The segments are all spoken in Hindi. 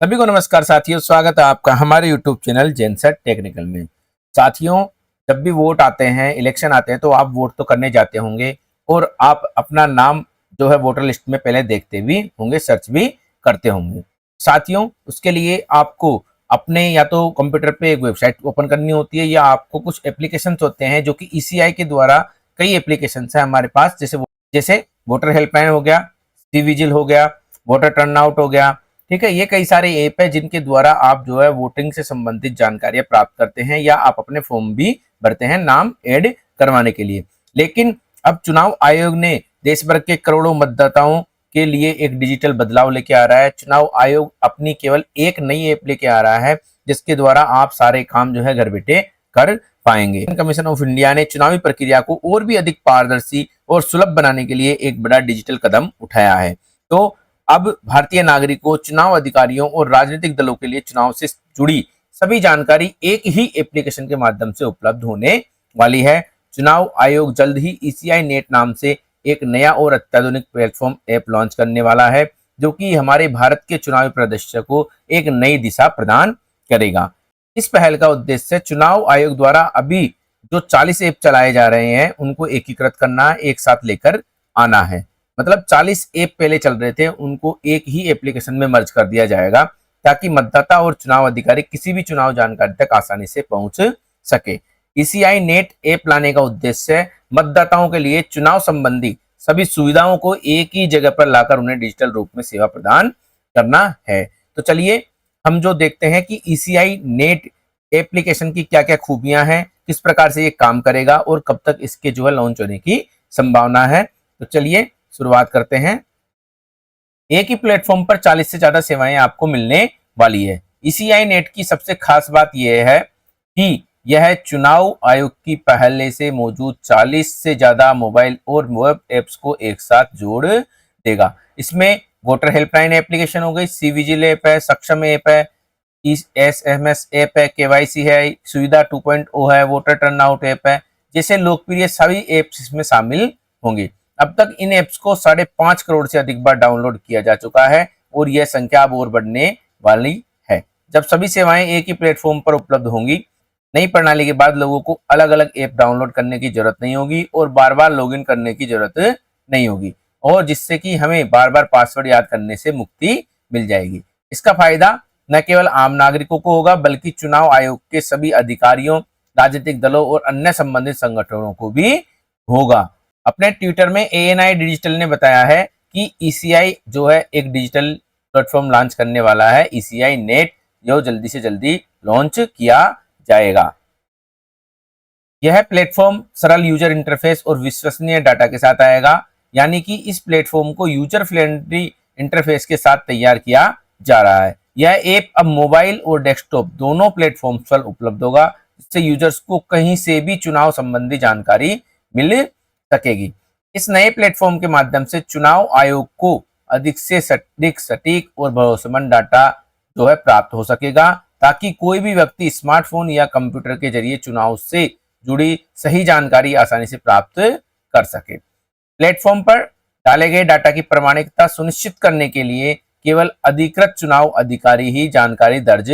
सभी को नमस्कार साथियों, स्वागत है आपका हमारे यूट्यूब चैनल जेनसेट टेक्निकल में। साथियों, जब भी वोट आते हैं, इलेक्शन आते हैं तो आप वोट तो करने जाते होंगे और आप अपना नाम जो है वोटर लिस्ट में पहले देखते भी होंगे, सर्च भी करते होंगे। साथियों, उसके लिए आपको अपने या तो कंप्यूटर पे एक वेबसाइट ओपन करनी होती है या आपको कुछ एप्लीकेशन होते हैं जो कि ईसीआई के द्वारा कई एप्लीकेशन है हमारे पास, जैसे वोटर हेल्पलाइन हो गया, सी विजिल हो गया, वोटर टर्नआउट हो गया। ठीक है, ये कई सारे ऐप है जिनके द्वारा आप जो है वोटिंग से संबंधित जानकारियां प्राप्त करते हैं या आप अपने फॉर्म भी भरते हैं नाम ऐड करवाने के लिए। लेकिन अब चुनाव आयोग ने देश भर के करोड़ों मतदाताओं के लिए एक डिजिटल बदलाव लेके आ रहा है। चुनाव आयोग अपनी केवल एक नई ऐप लेके आ रहा है जिसके द्वारा आप सारे काम जो है घर बैठे कर पाएंगे। कमीशन ऑफ इंडिया ने चुनावी प्रक्रिया को और भी अधिक पारदर्शी और सुलभ बनाने के लिए एक बड़ा डिजिटल कदम उठाया है। तो अब भारतीय नागरिकों, चुनाव अधिकारियों और राजनीतिक दलों के लिए चुनाव से जुड़ी सभी जानकारी एक ही एप्लीकेशन के माध्यम से उपलब्ध होने वाली है। चुनाव आयोग जल्द ही ईसीआई नेट नाम से एक नया और अत्याधुनिक प्लेटफॉर्म ऐप लॉन्च करने वाला है जो कि हमारे भारत के चुनावी परिदृश्य को एक नई दिशा प्रदान करेगा। इस पहल का उद्देश्य चुनाव आयोग द्वारा अभी जो 40 ऐप चलाए जा रहे हैं उनको एकीकृत करना, एक साथ लेकर आना है। मतलब 40 ऐप पहले चल रहे थे, उनको एक ही एप्लीकेशन में मर्ज कर दिया जाएगा ताकि मतदाता और चुनाव अधिकारी किसी भी चुनाव जानकारी तक आसानी से पहुंच सके। ईसीआई नेट ऐप लाने का उद्देश्य मतदाताओं के लिए चुनाव संबंधी सभी सुविधाओं को एक ही जगह पर लाकर उन्हें डिजिटल रूप में सेवा प्रदान करना है। तो चलिए हम जो देखते हैं कि ईसीआई नेट एप्लीकेशन की क्या क्या खूबियां हैं, किस प्रकार से ये काम करेगा और कब तक इसके जो है लॉन्च होने की संभावना है। तो चलिए शुरुआत करते हैं। एक ही प्लेटफॉर्म पर 40 से ज्यादा सेवाएं आपको मिलने वाली है। ईसीआई नेट की सबसे खास बात यह है कि यह चुनाव आयोग की पहले से मौजूद 40 से ज्यादा मोबाइल और वेब एप्स को एक साथ जोड़ देगा। इसमें वोटर हेल्पलाइन एप्लीकेशन हो गई, सी विजिल ऐप है, सक्षम ऐप है, एसएमएस ऐप है, केवाईसी है, सुविधा 2.0 है, वोटर टर्नआउट ऐप है, जैसे लोकप्रिय सभी एप्स इसमें शामिल होंगे। अब तक इन एप्स को 5.5 करोड़ से अधिक बार डाउनलोड किया जा चुका है और यह संख्या अब और बढ़ने वाली है। जब सभी सेवाएं एक ही प्लेटफॉर्म पर उपलब्ध होंगी, नई प्रणाली के बाद लोगों को अलग अलग ऐप डाउनलोड करने की जरूरत नहीं होगी और बार बार लॉगिन करने की जरूरत नहीं होगी, और जिससे कि हमें बार बार पासवर्ड याद करने से मुक्ति मिल जाएगी। इसका फायदा न केवल आम नागरिकों को होगा बल्कि चुनाव आयोग के सभी अधिकारियों, राजनीतिक दलों और अन्य संबंधित संगठनों को भी होगा। अपने ट्विटर में एएनआई डिजिटल ने बताया है कि ईसीआई जो है एक डिजिटल प्लेटफॉर्म लॉन्च करने वाला है, ईसीआई नेट, जो जल्दी से जल्दी लॉन्च किया जाएगा। यह प्लेटफॉर्म सरल यूजर इंटरफेस और विश्वसनीय डाटा के साथ आएगा, यानी कि इस प्लेटफॉर्म को यूजर फ्रेंडली इंटरफेस के साथ तैयार किया जा रहा है। यह ऐप अब मोबाइल और डेस्कटॉप दोनों प्लेटफॉर्म्स पर उपलब्ध होगा, जिससे यूजर्स को कहीं से भी चुनाव संबंधी जानकारी मिल सकेगी। इस नए प्लेटफॉर्म के माध्यम से चुनाव आयोग को अधिक से अधिक सटीक और भरोसेमंद डाटा जो है प्राप्त हो सकेगा, ताकि कोई भी व्यक्ति स्मार्टफोन या कंप्यूटर के जरिए चुनाव से जुड़ी सही जानकारी आसानी से प्राप्त कर सके। प्लेटफॉर्म पर डाले गए डाटा की प्रामाणिकता सुनिश्चित करने के लिए केवल अधिकृत चुनाव अधिकारी ही जानकारी दर्ज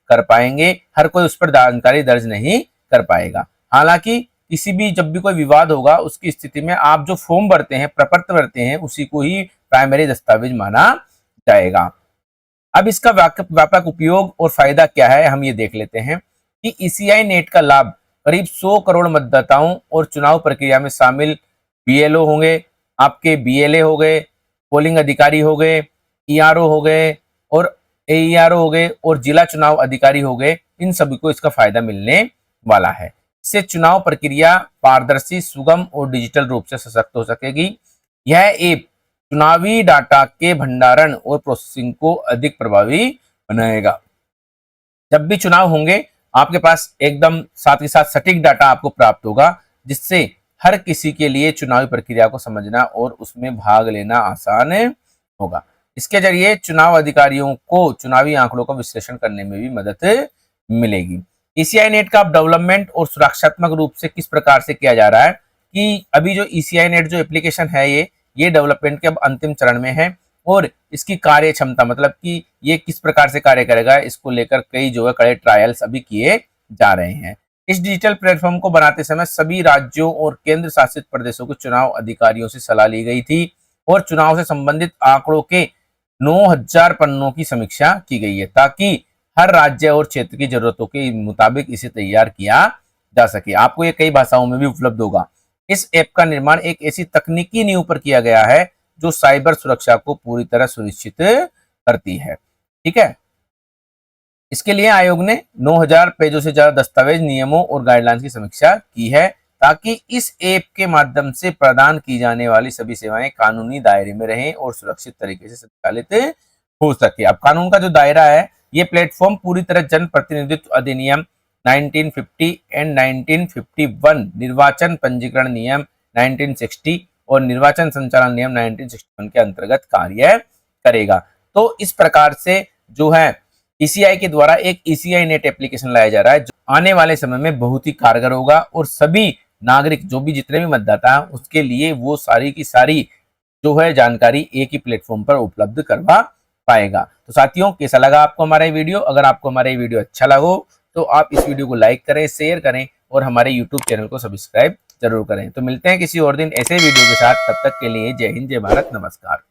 कर पाएंगे, हर कोई उस पर जानकारी दर्ज नहीं कर पाएगा। हालांकि किसी भी जब भी कोई विवाद होगा उसकी स्थिति में आप जो फॉर्म भरते हैं, प्रपत्र भरते हैं, उसी को ही प्राइमरी दस्तावेज माना जाएगा। अब इसका व्यापक उपयोग और फायदा क्या है, हम ये देख लेते हैं कि ईसीआई नेट का लाभ करीब 100 करोड़ मतदाताओं और चुनाव प्रक्रिया में शामिल बीएलओ होंगे, आपके बीएलए हो गए, पोलिंग अधिकारी हो गए, ईआरओ हो गए और एईआरओ हो गए और जिला चुनाव अधिकारी हो गए, इन सभी को इसका फायदा मिलने वाला है। इससे चुनाव प्रक्रिया पारदर्शी, सुगम और डिजिटल रूप से सशक्त हो सकेगी। यह ऐप चुनावी डाटा के भंडारण और प्रोसेसिंग को अधिक प्रभावी बनाएगा। जब भी चुनाव होंगे आपके पास एकदम साथ के साथ सटीक डाटा आपको प्राप्त होगा, जिससे हर किसी के लिए चुनावी प्रक्रिया को समझना और उसमें भाग लेना आसान होगा। इसके जरिए चुनाव अधिकारियों को चुनावी आंकड़ों का विश्लेषण करने में भी मदद मिलेगी। ईसीआई नेट का डेवलपमेंट और सुरक्षात्मक रूप से किस प्रकार से किया जा रहा है कि अभी जो ईसीआई नेट जो एप्लीकेशन है ये डेवलपमेंट के अब अंतिम चरण में है और इसकी कार्य क्षमता मतलब कि ये किस प्रकार से कार्य करेगा, इसको लेकर कई जो है कड़े ट्रायल्स अभी किए जा रहे हैं। इस डिजिटल प्लेटफॉर्म को बनाते समय सभी राज्यों और केंद्र शासित प्रदेशों के चुनाव अधिकारियों से सलाह ली गई थी और चुनाव से संबंधित आंकड़ों के 9,000 पन्नों की समीक्षा की गई है, ताकि हर राज्य और क्षेत्र की जरूरतों के मुताबिक इसे तैयार किया जा सके। आपको ये कई भाषाओं में भी उपलब्ध होगा। इस ऐप का निर्माण एक ऐसी तकनीकी नींव पर किया गया है जो साइबर सुरक्षा को पूरी तरह सुनिश्चित करती है। ठीक है, इसके लिए आयोग ने 9,000 पेजों से ज्यादा दस्तावेज, नियमों और गाइडलाइंस की समीक्षा की है, ताकि इस ऐप के माध्यम से प्रदान की जाने वाली सभी सेवाएं कानूनी दायरे में रहें और सुरक्षित तरीके से संचालित हो सके। अब कानून का जो दायरा है, ये प्लेटफॉर्म पूरी तरह जन प्रतिनिधित्व अधिनियम 1950 एंड 1951, निर्वाचन पंजीकरण नियम 1960 और निर्वाचन संचालन नियम 1961 के अंतर्गत कार्य करेगा। तो इस प्रकार से जो है ईसीआई के द्वारा एक ईसीआई नेट एप्लीकेशन लाया जा रहा है, जो आने वाले समय में बहुत ही कारगर होगा और सभी नागरिक जो भी जितने भी मतदाता हैं उसके लिए वो सारी की सारी जो है जानकारी एक ही प्लेटफॉर्म पर उपलब्ध करवा पाएगा। तो साथियों, कैसा लगा आपको हमारा ये वीडियो? अगर आपको हमारा ये वीडियो अच्छा लगा तो आप इस वीडियो को लाइक करें, शेयर करें और हमारे यूट्यूब चैनल को सब्सक्राइब जरूर करें। तो मिलते हैं किसी और दिन ऐसे वीडियो के साथ, तब तक के लिए जय हिंद, जय भारत, नमस्कार।